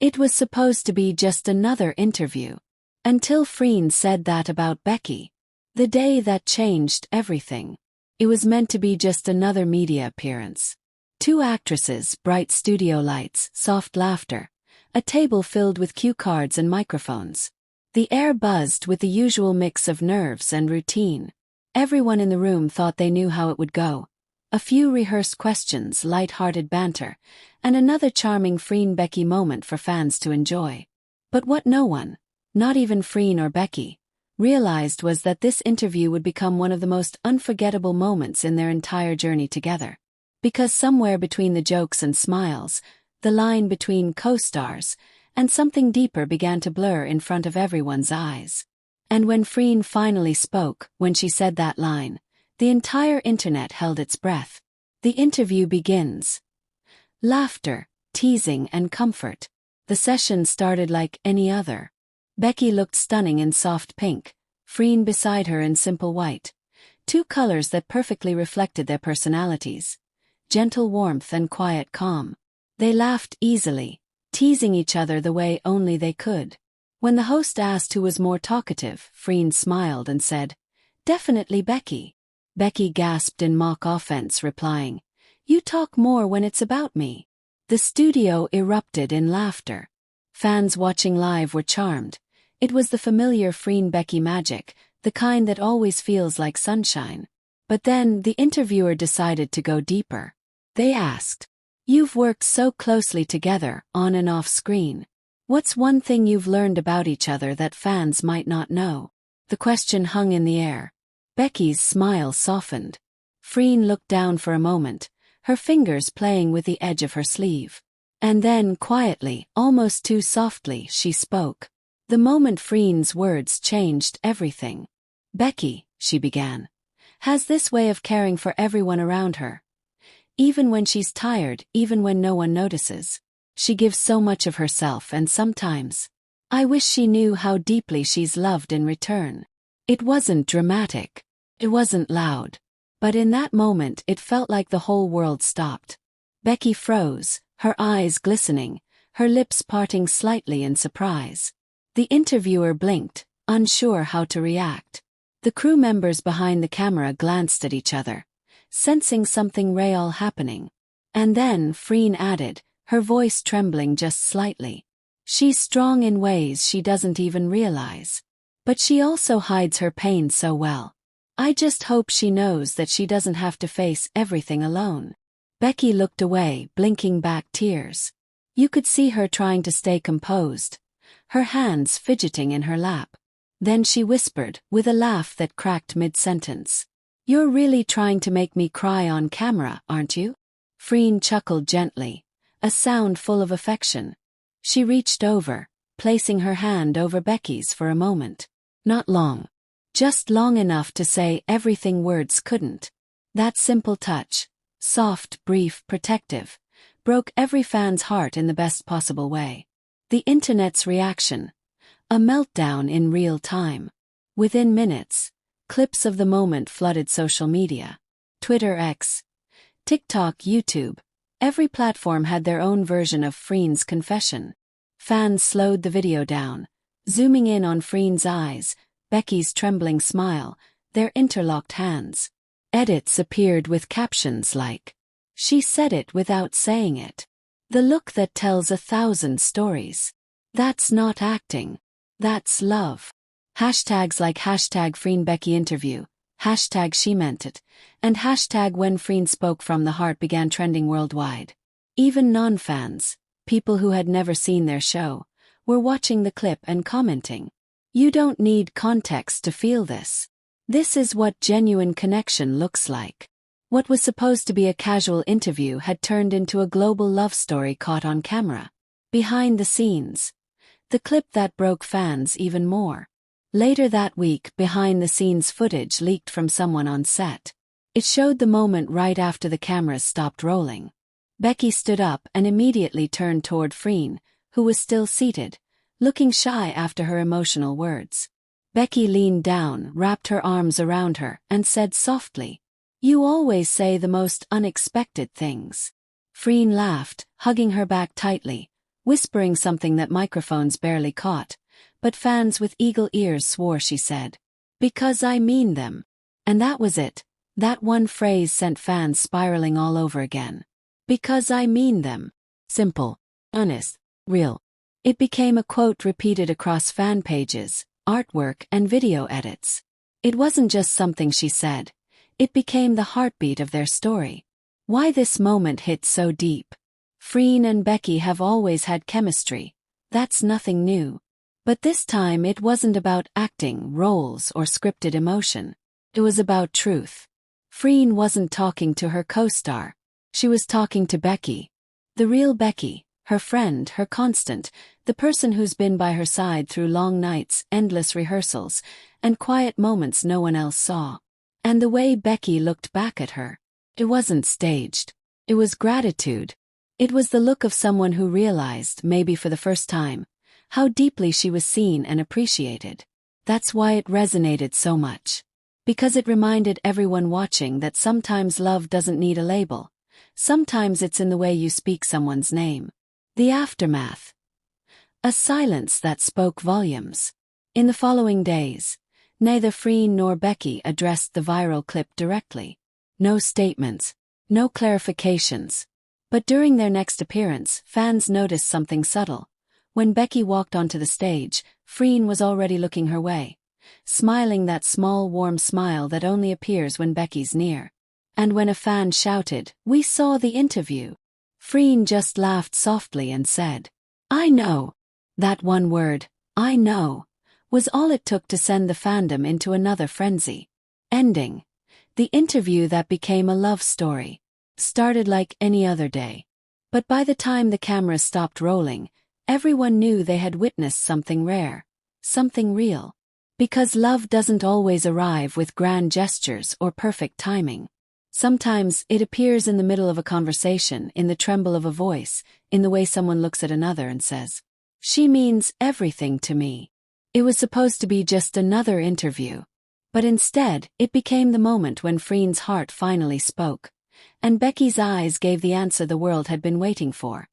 It was supposed to be just another interview. Until Freen said that about Becky. The day that changed everything. It was meant to be just another media appearance. Two actresses, bright studio lights, soft laughter. A table filled with cue cards and microphones. The air buzzed with the usual mix of nerves and routine. Everyone in the room thought they knew how it would go. A few rehearsed questions, light-hearted banter, and another charming Freen-Becky moment for fans to enjoy. But what no one, not even Freen or Becky, realized was that this interview would become one of the most unforgettable moments in their entire journey together. Because somewhere between the jokes and smiles, the line between co-stars, and something deeper began to blur in front of everyone's eyes. And when Freen finally spoke, when she said that line, the entire internet held its breath. The interview begins. Laughter, teasing and comfort. The session started like any other. Becky looked stunning in soft pink, Freen beside her in simple white. Two colors that perfectly reflected their personalities. Gentle warmth and quiet calm. They laughed easily, teasing each other the way only they could. When the host asked who was more talkative, Freen smiled and said, "Definitely Becky." Becky gasped in mock offense, replying, "You talk more when it's about me." The studio erupted in laughter. Fans watching live were charmed. It was the familiar Freen-Becky magic, the kind that always feels like sunshine. But then the interviewer decided to go deeper. They asked, "You've worked so closely together, on and off screen. What's one thing you've learned about each other that fans might not know?" The question hung in the air. Becky's smile softened. Freen looked down for a moment, her fingers playing with the edge of her sleeve. And then, quietly, almost too softly, she spoke. The moment Freen's words changed everything. "Becky," she began, "has this way of caring for everyone around her. Even when she's tired, even when no one notices. She gives so much of herself, and sometimes I wish she knew how deeply she's loved in return." It wasn't dramatic. It wasn't loud. But in that moment it felt like the whole world stopped. Becky froze, her eyes glistening, her lips parting slightly in surprise. The interviewer blinked, unsure how to react. The crew members behind the camera glanced at each other, sensing something real happening. And then Freen added, her voice trembling just slightly. "She's strong in ways she doesn't even realize. But she also hides her pain so well. I just hope she knows that she doesn't have to face everything alone." Becky looked away, blinking back tears. You could see her trying to stay composed, her hands fidgeting in her lap. Then she whispered, with a laugh that cracked mid-sentence, "You're really trying to make me cry on camera, aren't you?" Freen chuckled gently, a sound full of affection. She reached over, placing her hand over Becky's for a moment. Not long. Just long enough to say everything words couldn't. That simple touch, soft, brief, protective, broke every fan's heart in the best possible way. The internet's reaction. A meltdown in real time. Within minutes, clips of the moment flooded social media. Twitter, X, TikTok, YouTube. Every platform had their own version of Freen's confession. Fans slowed the video down, zooming in on Freen's eyes, Becky's trembling smile, their interlocked hands. Edits appeared with captions like, "She said it without saying it. The look that tells 1,000 stories. That's not acting. That's love." Hashtags like #FreenBecky interview, #she meant it, and #when Freen spoke from the heart began trending worldwide. Even non-fans, people who had never seen their show, were watching the clip and commenting. "You don't need context to feel this. This is what genuine connection looks like." What was supposed to be a casual interview had turned into a global love story caught on camera. Behind the scenes. The clip that broke fans even more. Later that week, behind-the-scenes footage leaked from someone on set. It showed the moment right after the cameras stopped rolling. Becky stood up and immediately turned toward Freen, who was still seated, looking shy after her emotional words. Becky leaned down, wrapped her arms around her, and said softly, "You always say the most unexpected things." Freen laughed, hugging her back tightly, whispering something that microphones barely caught, but fans with eagle ears swore she said, "Because I mean them." And that was it. That one phrase sent fans spiraling all over again. Because I mean them. Simple, honest, real. It became a quote repeated across fan pages, artwork, and video edits. It wasn't just something she said. It became the heartbeat of their story. Why this moment hit so deep? Freen and Becky have always had chemistry. That's nothing new. But this time it wasn't about acting, roles, or scripted emotion. It was about truth. Freen wasn't talking to her co-star. She was talking to Becky. The real Becky, her friend, her constant, the person who's been by her side through long nights, endless rehearsals, and quiet moments no one else saw. And the way Becky looked back at her, it wasn't staged. It was gratitude. It was the look of someone who realized, maybe for the first time, how deeply she was seen and appreciated. That's why it resonated so much. Because it reminded everyone watching that sometimes love doesn't need a label. Sometimes it's in the way you speak someone's name. The aftermath. A silence that spoke volumes. In the following days, neither Freen nor Becky addressed the viral clip directly. No statements, no clarifications. But during their next appearance, fans noticed something subtle. When Becky walked onto the stage, Freen was already looking her way, smiling that small warm smile that only appears when Becky's near. And when a fan shouted, "We saw the interview," Freen just laughed softly and said, "I know." That one word, "I know," was all it took to send the fandom into another frenzy. Ending. The interview that became a love story. Started like any other day. But by the time the cameras stopped rolling, everyone knew they had witnessed something rare. Something real. Because love doesn't always arrive with grand gestures or perfect timing. Sometimes it appears in the middle of a conversation, in the tremble of a voice, in the way someone looks at another and says, "She means everything to me." It was supposed to be just another interview. But instead, it became the moment when Freen's heart finally spoke. And Becky's eyes gave the answer the world had been waiting for.